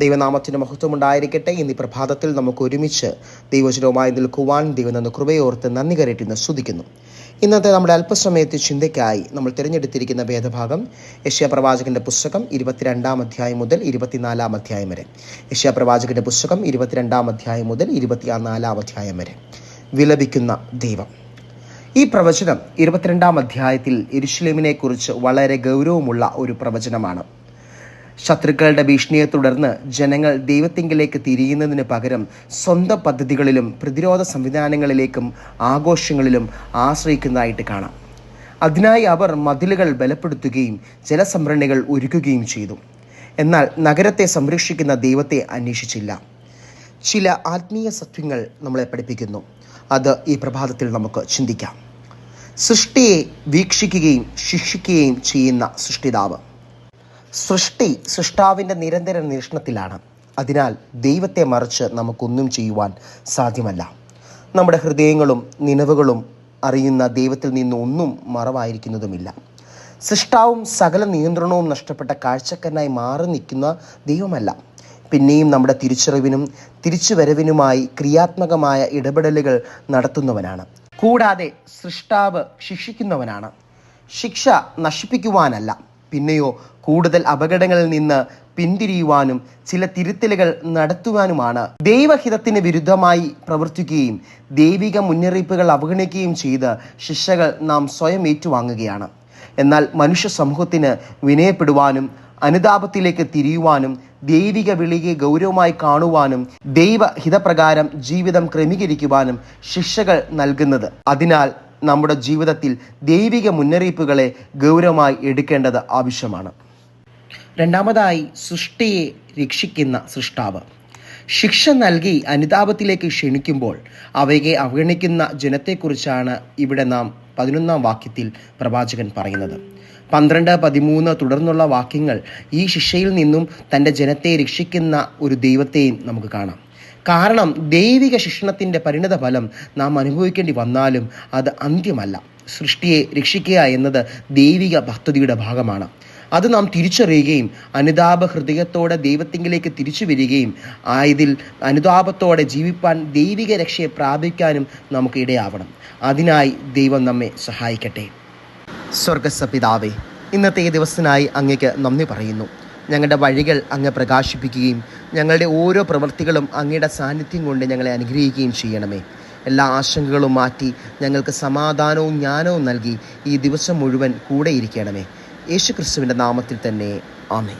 ദൈവനാമത്തിൻ്റെ മഹത്വം ഉണ്ടായിരിക്കട്ടെ. ഇന്ന് ഈ പ്രഭാതത്തിൽ നമുക്ക് ഒരുമിച്ച് ദൈവവചനവുമായി നിൽക്കുവാൻ ദൈവം തന്ന കൃപയോർത്ത് നന്ദി കരേറ്റി സ്തുതിക്കുന്നു. ഇന്നത്തെ നമ്മുടെ അല്പസമയത്തെ ചിന്തയ്ക്കായി നമ്മൾ തിരഞ്ഞെടുത്തിരിക്കുന്ന വേദഭാഗം യെശയ്യാ പ്രവാചകന്റെ പുസ്തകം 22-ാം അധ്യായം മുതൽ 24-ാം അധ്യായം വരെ. യെശയ്യാ പ്രവാചകന്റെ പുസ്തകം 22-ാം അധ്യായം മുതൽ 24-ാം അധ്യായം വരെ. വിലപിക്കുന്ന ദൈവം. ഈ പ്രവചനം 22-ാം അധ്യായത്തിൽ യെരൂശലേമിനെ കുറിച്ച് വളരെ ഗൗരവമുള്ള ഒരു പ്രവചനമാണ്. ശത്രുക്കളുടെ ഭീഷണിയെ തുടർന്ന് ജനങ്ങൾ ദൈവത്തിങ്കിലേക്ക് തിരിയുന്നതിന് പകരം സ്വന്തം പദ്ധതികളിലും പ്രതിരോധ സംവിധാനങ്ങളിലേക്കും ആഘോഷങ്ങളിലും ആശ്രയിക്കുന്നതായിട്ട് കാണാം. അതിനായി അവർ മതിലുകൾ ബലപ്പെടുത്തുകയും ജലസംഭരണികൾ ഒരുക്കുകയും ചെയ്തു. എന്നാൽ നഗരത്തെ സംരക്ഷിക്കുന്ന ദൈവത്തെ അന്വേഷിച്ചില്ല. ചില ആത്മീയ സത്യങ്ങൾ നമ്മളെ പഠിപ്പിക്കുന്നു. അത് ഈ പ്രഭാതത്തിൽ നമുക്ക് ചിന്തിക്കാം. സൃഷ്ടിയെ വീക്ഷിക്കുകയും ശിക്ഷിക്കുകയും ചെയ്യുന്ന സൃഷ്ടിതാവ്. സൃഷ്ടാവിൻ്റെ നിരന്തര നിരീക്ഷണത്തിലാണ്. അതിനാൽ ദൈവത്തെ മറിച്ച് നമുക്കൊന്നും ചെയ്യുവാൻ സാധ്യമല്ല. നമ്മുടെ ഹൃദയങ്ങളും നിലവുകളും അറിയുന്ന ദൈവത്തിൽ നിന്ന് ഒന്നും മറവായിരിക്കുന്നതുമില്ല. സൃഷ്ടാവും സകല നിയന്ത്രണവും നഷ്ടപ്പെട്ട കാഴ്ചക്കാരനായി മാറി നിൽക്കുന്ന ദൈവമല്ല. പിന്നെയും നമ്മുടെ തിരിച്ചറിവിനും തിരിച്ചുവരവിനുമായി ക്രിയാത്മകമായ ഇടപെടലുകൾ നടത്തുന്നവനാണ്. കൂടാതെ സൃഷ്ടാവ് ശിക്ഷിക്കുന്നവനാണ്. ശിക്ഷ നശിപ്പിക്കുവാനല്ല, പിന്നെയോ കൂടുതൽ അപകടങ്ങളിൽ നിന്ന് പിന്തിരിയുവാനും ചില തിരുത്തലുകൾ നടത്തുവാനുമാണ്. ദൈവഹിതത്തിന് വിരുദ്ധമായി പ്രവർത്തിക്കുകയും ദൈവിക മുന്നറിയിപ്പുകൾ അവഗണിക്കുകയും ചെയ്ത് ശിക്ഷകൾ നാം സ്വയം ഏറ്റുവാങ്ങുകയാണ്. എന്നാൽ മനുഷ്യ സമൂഹത്തിന് വിനയപ്പെടുവാനും അനുതാപത്തിലേക്ക് തിരിയുവാനും ദൈവിക വിളിയെ ഗൗരവമായി കാണുവാനും ദൈവഹിതപ്രകാരം ജീവിതം ക്രമീകരിക്കുവാനും ശിക്ഷകൾ നൽകുന്നത്. അതിനാൽ നമ്മുടെ ജീവിതത്തിൽ ദൈവിക മുന്നറിയിപ്പുകളെ ഗൗരവമായി എടുക്കേണ്ടത് ആവശ്യമാണ്. രണ്ടാമതായി, സൃഷ്ടിയെ രക്ഷിക്കുന്ന സൃഷ്ടാവ്. ശിക്ഷ നൽകി അനുതാപത്തിലേക്ക് ക്ഷണിക്കുമ്പോൾ അവയെ അവഗണിക്കുന്ന ജനത്തെക്കുറിച്ചാണ് ഇവിടെ നാം 11-ാം വാക്യത്തിൽ പ്രവാചകൻ പറയുന്നത്. 12, 13 തുടർന്നുള്ള വാക്യങ്ങൾ ഈ ശിക്ഷയിൽ നിന്നും തൻ്റെ ജനത്തെ രക്ഷിക്കുന്ന ഒരു ദൈവത്തെയും നമുക്ക് കാണാം. കാരണം ദൈവിക ശിക്ഷണത്തിൻ്റെ പരിണിത ഫലം നാം അനുഭവിക്കേണ്ടി വന്നാലും അത് അന്ത്യമല്ല. സൃഷ്ടിയെ രക്ഷിക്കുക എന്നത് ദൈവിക പദ്ധതിയുടെ ഭാഗമാണ്. അത് നാം തിരിച്ചറിയുകയും അനുതാപ ഹൃദയത്തോടെ ദൈവത്തിങ്കിലേക്ക് തിരിച്ചു വരികയും ആയതിൽ അനുതാപത്തോടെ ജീവിപ്പാൻ ദൈവിക രക്ഷയെ പ്രാപിക്കാനും നമുക്ക് ഇടയാവണം. അതിനായി ദൈവം നമ്മെ സഹായിക്കട്ടെ. സ്വർഗസ്ഥ പിതാവേ, ഇന്നത്തെ ഈ ദിവസത്തിനായി അങ്ങേക്ക് നന്ദി പറയുന്നു. ഞങ്ങളുടെ വഴികൾ അങ്ങ് പ്രകാശിപ്പിക്കുകയും ഞങ്ങളുടെ ഓരോ പ്രവൃത്തികളും അങ്ങയുടെ സാന്നിധ്യം കൊണ്ട് ഞങ്ങളെ അനുഗ്രഹിക്കുകയും ചെയ്യണമേ. എല്ലാ ആശങ്കകളും മാറ്റി ഞങ്ങൾക്ക് സമാധാനവും ജ്ഞാനവും നൽകി ഈ ദിവസം മുഴുവൻ കൂടെ ഇരിക്കണമേ. യേശുക്രിസ്തുവിൻ്റെ നാമത്തിൽ തന്നെ ആമേൻ.